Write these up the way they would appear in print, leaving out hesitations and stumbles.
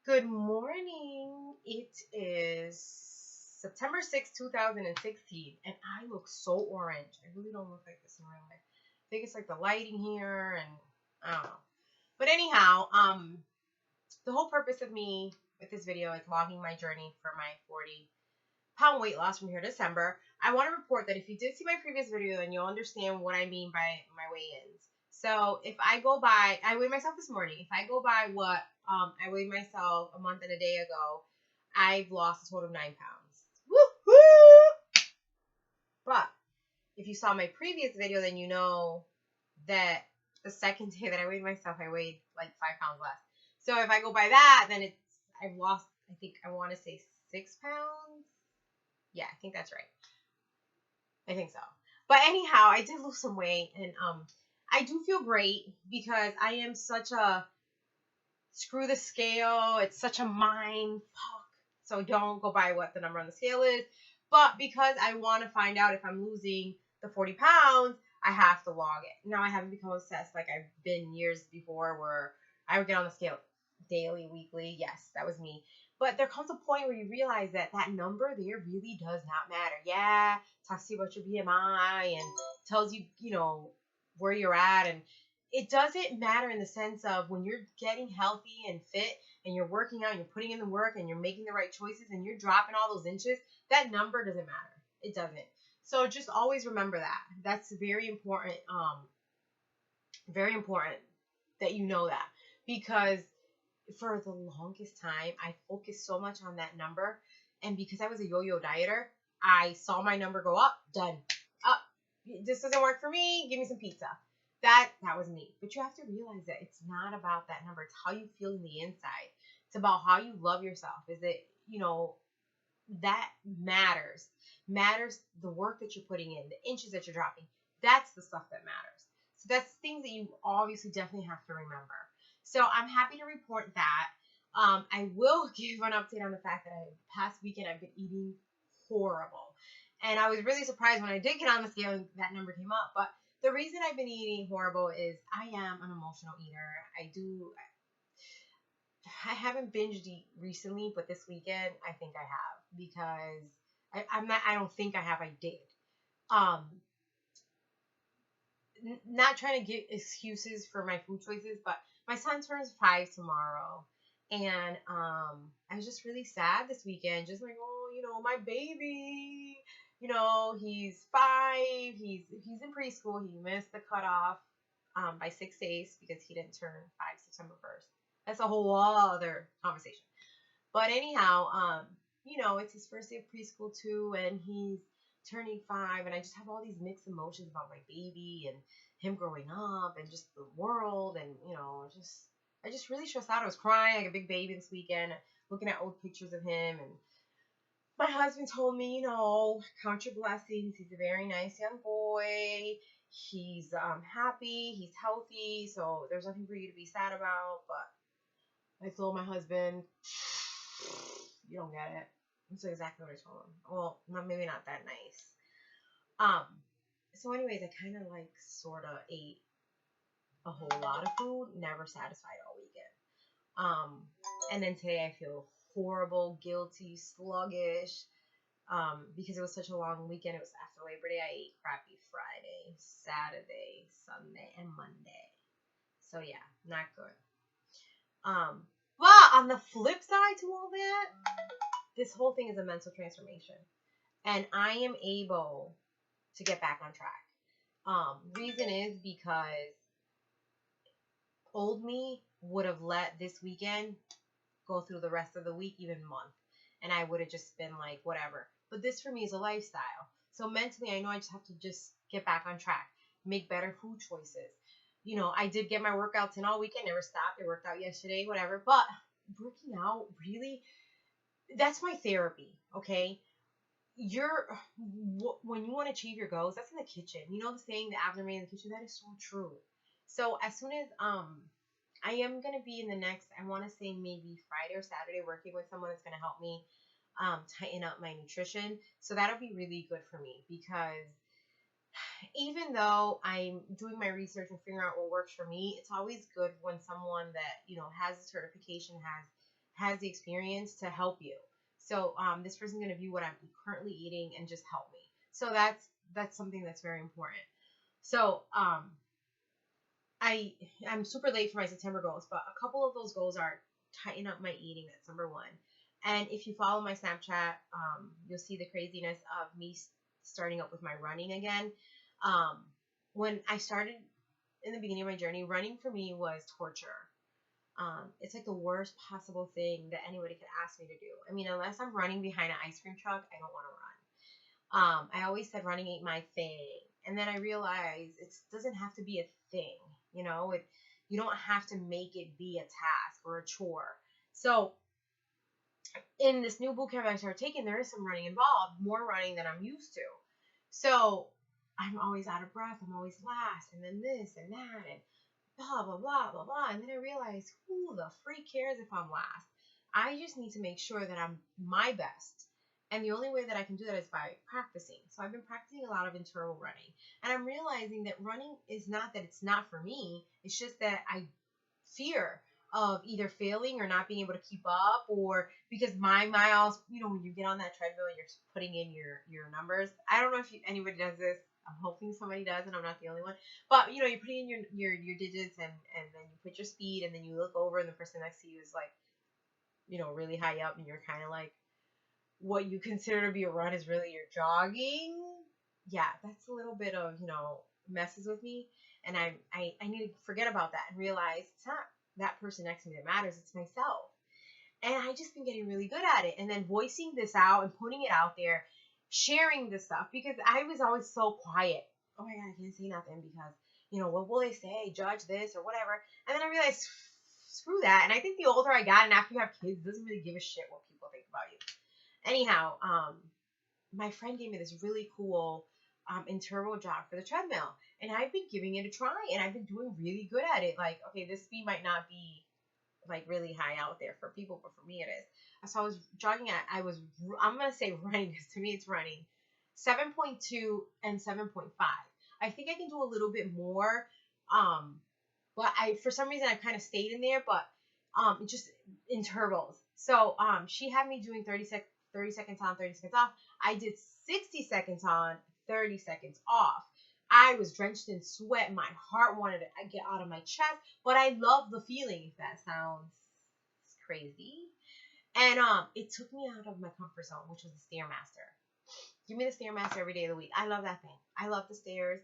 Good morning. It is September 6th, 2016, and I look so orange. I really don't look like this in real life. I think it's like the lighting here, and I don't know. But anyhow, the whole purpose of me with this video is logging my journey for my 40-pound weight loss from here to December. I want to report that if you did see my previous video, then you'll understand what I mean by my weigh-ins. So if I go by, I weighed myself this morning. If I go by what I weighed myself a month and a day ago, I've lost a total of 9 pounds. Woo-hoo! But if you saw my previous video, then you know that the second day that I weighed myself, I weighed like 5 pounds less. So if I go by that, then I've lost, I think I want to say 6 pounds. Yeah, I think that's right. I think so. But anyhow, I did lose some weight, and I do feel great because I am such a screw the scale. It's such a mind fuck. So don't go by what the number on the scale is. But because I want to find out if I'm losing the 40 pounds, I have to log it. Now I haven't become obsessed like I've been years before where I would get on the scale daily, weekly. Yes, that was me. But there comes a point where you realize that that number there really does not matter. Yeah, talks to you about your BMI and tells you, where you're at. And it doesn't matter in the sense of when you're getting healthy and fit and you're working out and you're putting in the work and you're making the right choices and you're dropping all those inches, that number doesn't matter. It doesn't. So just always remember that. That's very important. Very important that you know that, because for the longest time I focused so much on that number, and because I was a yo-yo dieter, I saw my number go up, done, up. This doesn't work for me. Give me some pizza. That was me. But you have to realize that it's not about that number. It's how you feel in the inside. It's about how you love yourself. Is it, that matters. Matters the work that you're putting in, the inches that you're dropping. That's the stuff that matters. So that's things that you obviously definitely have to remember. So I'm happy to report that. I will give an update on the fact that past weekend I've been eating horrible. And I was really surprised when I did get on the scale and that number came up. But the reason I've been eating horrible is I am an emotional eater. I haven't binged eat recently, but this weekend I think I have, because I'm not. I don't think I have. I did. Um, Not trying to get excuses for my food choices, but my son turns 5 tomorrow, and I was just really sad this weekend. Just like, oh, my baby. He's 5. He's in preschool. He missed the cutoff by 6 days because he didn't turn 5 September 1st. That's a whole other conversation. But anyhow, it's his first day of preschool too, and he's turning 5, and I just have all these mixed emotions about my baby and him growing up and just the world, and I just really stressed out. I was crying like a big baby this weekend, looking at old pictures of him, and my husband told me, count your blessings. He's a very nice young boy. He's happy. He's healthy. So there's nothing for you to be sad about. But I told my husband, you don't get it. That's exactly what I told him. Well, maybe not that nice. So anyways, I kind of like sort of ate a whole lot of food, never satisfied all weekend. And then today I feel horrible, guilty, sluggish. Because it was such a long weekend. It was after Labor Day. I ate crappy Friday, Saturday, Sunday, and Monday. So yeah, not good. But on the flip side to all that, this whole thing is a mental transformation, and I am able to get back on track. Reason is because old me would have let this weekend go through the rest of the week, even month, and I would have just been like, whatever. But this for me is a lifestyle. So mentally, I know I just have to just get back on track, make better food choices. I did get my workouts in all weekend, never stopped. I worked out yesterday, whatever. But working out, really, that's my therapy, okay? When you want to achieve your goals, that's in the kitchen. The saying, the Abner made in the kitchen, that is so true. So as soon as I am going to be in the next, I want to say maybe Friday or Saturday, working with someone that's going to help me tighten up my nutrition. So that'll be really good for me, because even though I'm doing my research and figuring out what works for me, it's always good when someone that, has a certification, has has the experience to help you. So this person's gonna view what I'm currently eating and just help me. So that's something that's very important. So I'm super late for my September goals, but a couple of those goals are tighten up my eating. That's number one. And if you follow my Snapchat, you'll see the craziness of me starting up with my running again. When I started in the beginning of my journey, running for me was torture. It's like the worst possible thing that anybody could ask me to do. I mean, unless I'm running behind an ice cream truck, I don't want to run. I always said running ain't my thing. And then I realized it doesn't have to be a thing. You don't have to make it be a task or a chore. So in this new boot camp I started taking, there is some running involved, more running than I'm used to. So I'm always out of breath. I'm always last, and then this and that, and blah, blah, blah, blah, blah. And then I realized, who the freak cares if I'm last? I just need to make sure that I'm my best. And the only way that I can do that is by practicing. So I've been practicing a lot of interval running. And I'm realizing that running is not that it's not for me. It's just that I fear of either failing or not being able to keep up, or because my miles, when you get on that treadmill and you're putting in your numbers. I don't know if anybody does this. I'm hoping somebody does, and I'm not the only one. But you're putting in your digits, and then you put your speed, and then you look over, and the person next to you is like, really high up, and you're kind of like, what you consider to be a run is really your jogging. Yeah, that's a little bit of messes with me, and I need to forget about that and realize it's not that person next to me that matters. It's myself. And I just been getting really good at it, and then voicing this out and putting it out there, sharing this stuff, because I was always so quiet. Oh my God, I can't say nothing because, what will they say? Judge this or whatever. And then I realized, screw that. And I think the older I got, and after you have kids, it doesn't really give a shit what people think about you. Anyhow, my friend gave me this really cool interval jog for the treadmill, and I've been giving it a try, and I've been doing really good at it. Like, okay, this speed might not be like really high out there for people, but for me it is. So I was jogging I'm going to say running, because to me it's running, 7.2 and 7.5. I think I can do a little bit more, but for some reason I've kind of stayed in there, but just intervals. So she had me doing 30 seconds on, 30 seconds off. I did 60 seconds on, 30 seconds off. I was drenched in sweat. My heart wanted to get out of my chest, but I love the feeling, if that sounds crazy. And it took me out of my comfort zone, which was the Stairmaster. Give me the Stairmaster every day of the week. I love that thing. I love the stairs.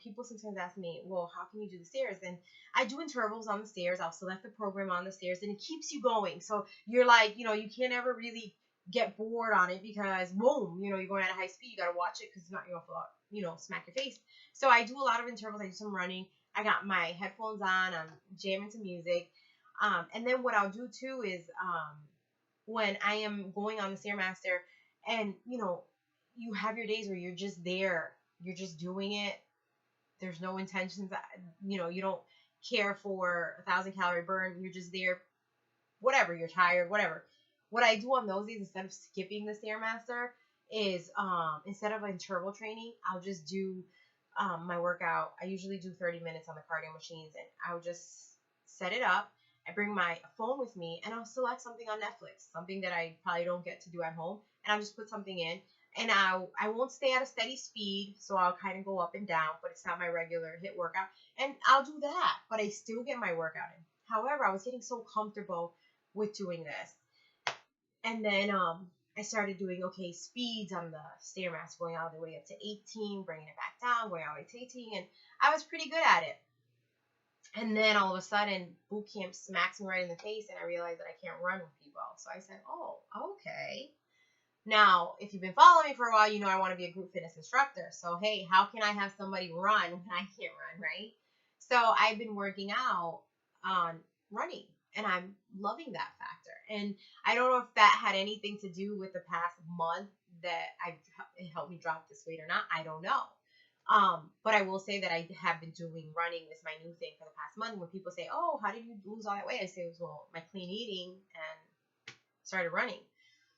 People sometimes ask me, well, how can you do the stairs? And I do intervals on the stairs. I'll select the program on the stairs, and it keeps you going. So you're like, you can't ever really get bored on it, because boom, you're going at a high speed. You got to watch it, because it's not your fault, smack your face. So I do a lot of intervals. I do some running. I got my headphones on. I'm jamming to music. And then what I'll do too is when I am going on the Stairmaster, and you have your days where you're just there, you're just doing it. There's no intentions. You don't care for 1,000 calorie burn. You're just there. Whatever, you're tired. Whatever. What I do on those days, instead of skipping the Stairmaster, is instead of interval training, I'll just do my workout. I usually do 30 minutes on the cardio machines, and I'll just set it up. I bring my phone with me, and I'll select something on Netflix, something that I probably don't get to do at home, and I'll just put something in. And I won't stay at a steady speed, so I'll kind of go up and down, but it's not my regular HIIT workout. And I'll do that, but I still get my workout in. However, I was getting so comfortable with doing this. And then I started doing, speeds on the Stairmaster, going all the way up to 18, bringing it back down, going all the way to 18, and I was pretty good at it. And then all of a sudden, boot camp smacks me right in the face, and I realized that I can't run with people. So I said, oh, okay. Now, if you've been following me for a while, I want to be a group fitness instructor. So, hey, how can I have somebody run when I can't run, right? So I've been working out on running, and I'm loving that factor. And I don't know if that had anything to do with the past month that it helped me drop this weight or not. I don't know. But I will say that I have been doing running as my new thing for the past month. When people say, oh, how did you lose all that weight? I say, well, my clean eating, and started running.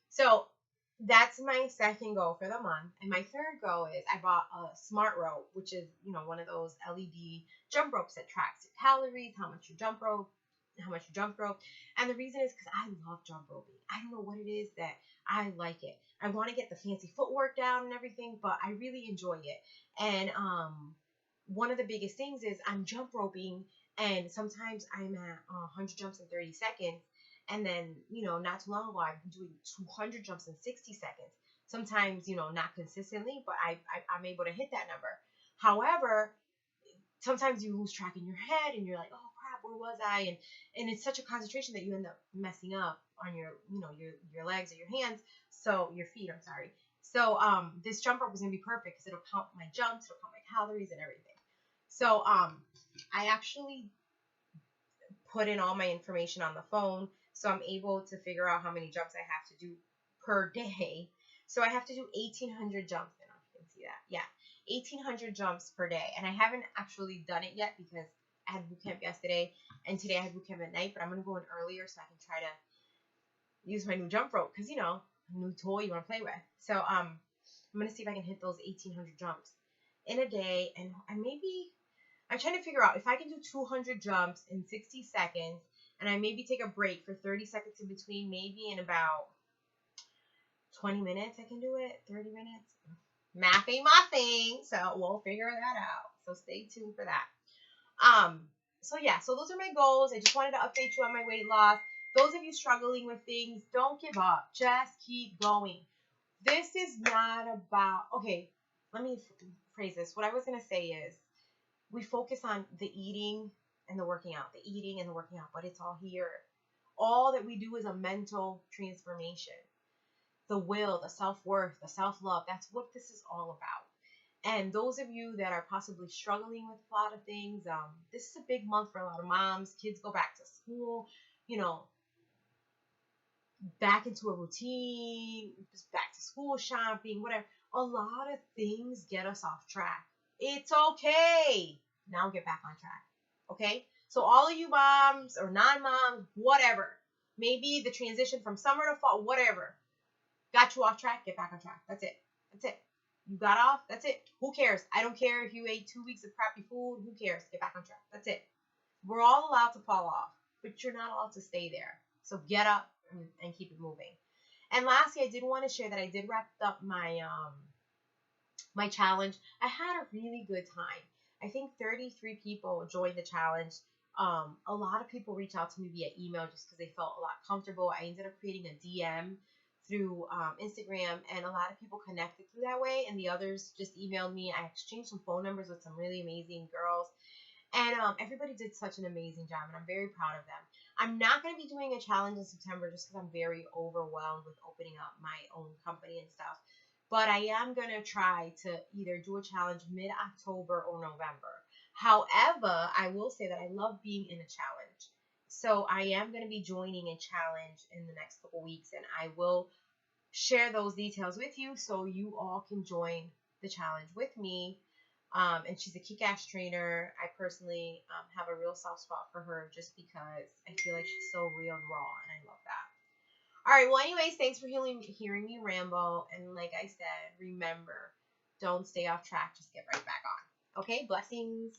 So that's my second goal for the month. And my third goal is I bought a smart rope, which is, one of those LED jump ropes that tracks your calories, how much you jump rope. how much you jump rope. And the reason is because I love jump roping. I don't know what it is that I like it. I want to get the fancy footwork down and everything, but I really enjoy it. And one of the biggest things is I'm jump roping, and sometimes I'm at 100 jumps in 30 seconds. And then, not too long ago, I've been doing 200 jumps in 60 seconds. Sometimes, not consistently, but I'm able to hit that number. However, sometimes you lose track in your head and you're like, oh crap, where was I? And it's such a concentration that you end up messing up on your, your legs or your hands. So your feet, I'm sorry. So this jump rope is gonna be perfect because it'll count my jumps, it'll count my calories and everything. So I actually put in all my information on the phone, so I'm able to figure out how many jumps I have to do per day. So I have to do 1,800 jumps. I don't know if you can see that. Yeah, 1,800 jumps per day. And I haven't actually done it yet because I had boot camp yesterday, and today I had boot camp at night, but I'm going to go in earlier so I can try to use my new jump rope because, a new toy you want to play with. So I'm going to see if I can hit those 1,800 jumps in a day, and I'm trying to figure out if I can do 200 jumps in 60 seconds, and I maybe take a break for 30 seconds in between, maybe in about 20 minutes I can do it, 30 minutes. Math ain't my thing, so we'll figure that out. So stay tuned for that. So those are my goals. I just wanted to update you on my weight loss. Those of you struggling with things, don't give up. Just keep going. This is not about, okay, let me phrase this. What I was going to say is, we focus on the eating and the working out, but it's all here. All that we do is a mental transformation. The will, the self-worth, the self-love, that's what this is all about. And those of you that are possibly struggling with a lot of things, this is a big month for a lot of moms. Kids go back to school, back into a routine, just back to school shopping, whatever. A lot of things get us off track. It's okay. Now get back on track. Okay? So all of you moms or non-moms, whatever. Maybe the transition from summer to fall, whatever. Got you off track, get back on track. That's it. You got off, that's it. Who cares? I don't care if you ate 2 weeks of crappy food. Who cares? Get back on track. That's it. We're all allowed to fall off, but you're not allowed to stay there. So get up and keep it moving. And lastly, I did want to share that I did wrap up my my challenge. I had a really good time. I think 33 people joined the challenge. A lot of people reached out to me via email just because they felt a lot comfortable. I ended up creating a DM through Instagram, and a lot of people connected through that way, and the others just emailed me. I exchanged some phone numbers with some really amazing girls, and everybody did such an amazing job, and I'm very proud of them. I'm not going to be doing a challenge in September just because I'm very overwhelmed with opening up my own company and stuff, but I am going to try to either do a challenge mid-October or November. However, I will say that I love being in a challenge. So I am going to be joining a challenge in the next couple weeks, and I will share those details with you so you all can join the challenge with me. And she's a kick-ass trainer. I personally have a real soft spot for her just because I feel like she's so real and raw, and I love that. All right, well, anyways, thanks for hearing me ramble. And like I said, remember, don't stay off track. Just get right back on. Okay, blessings.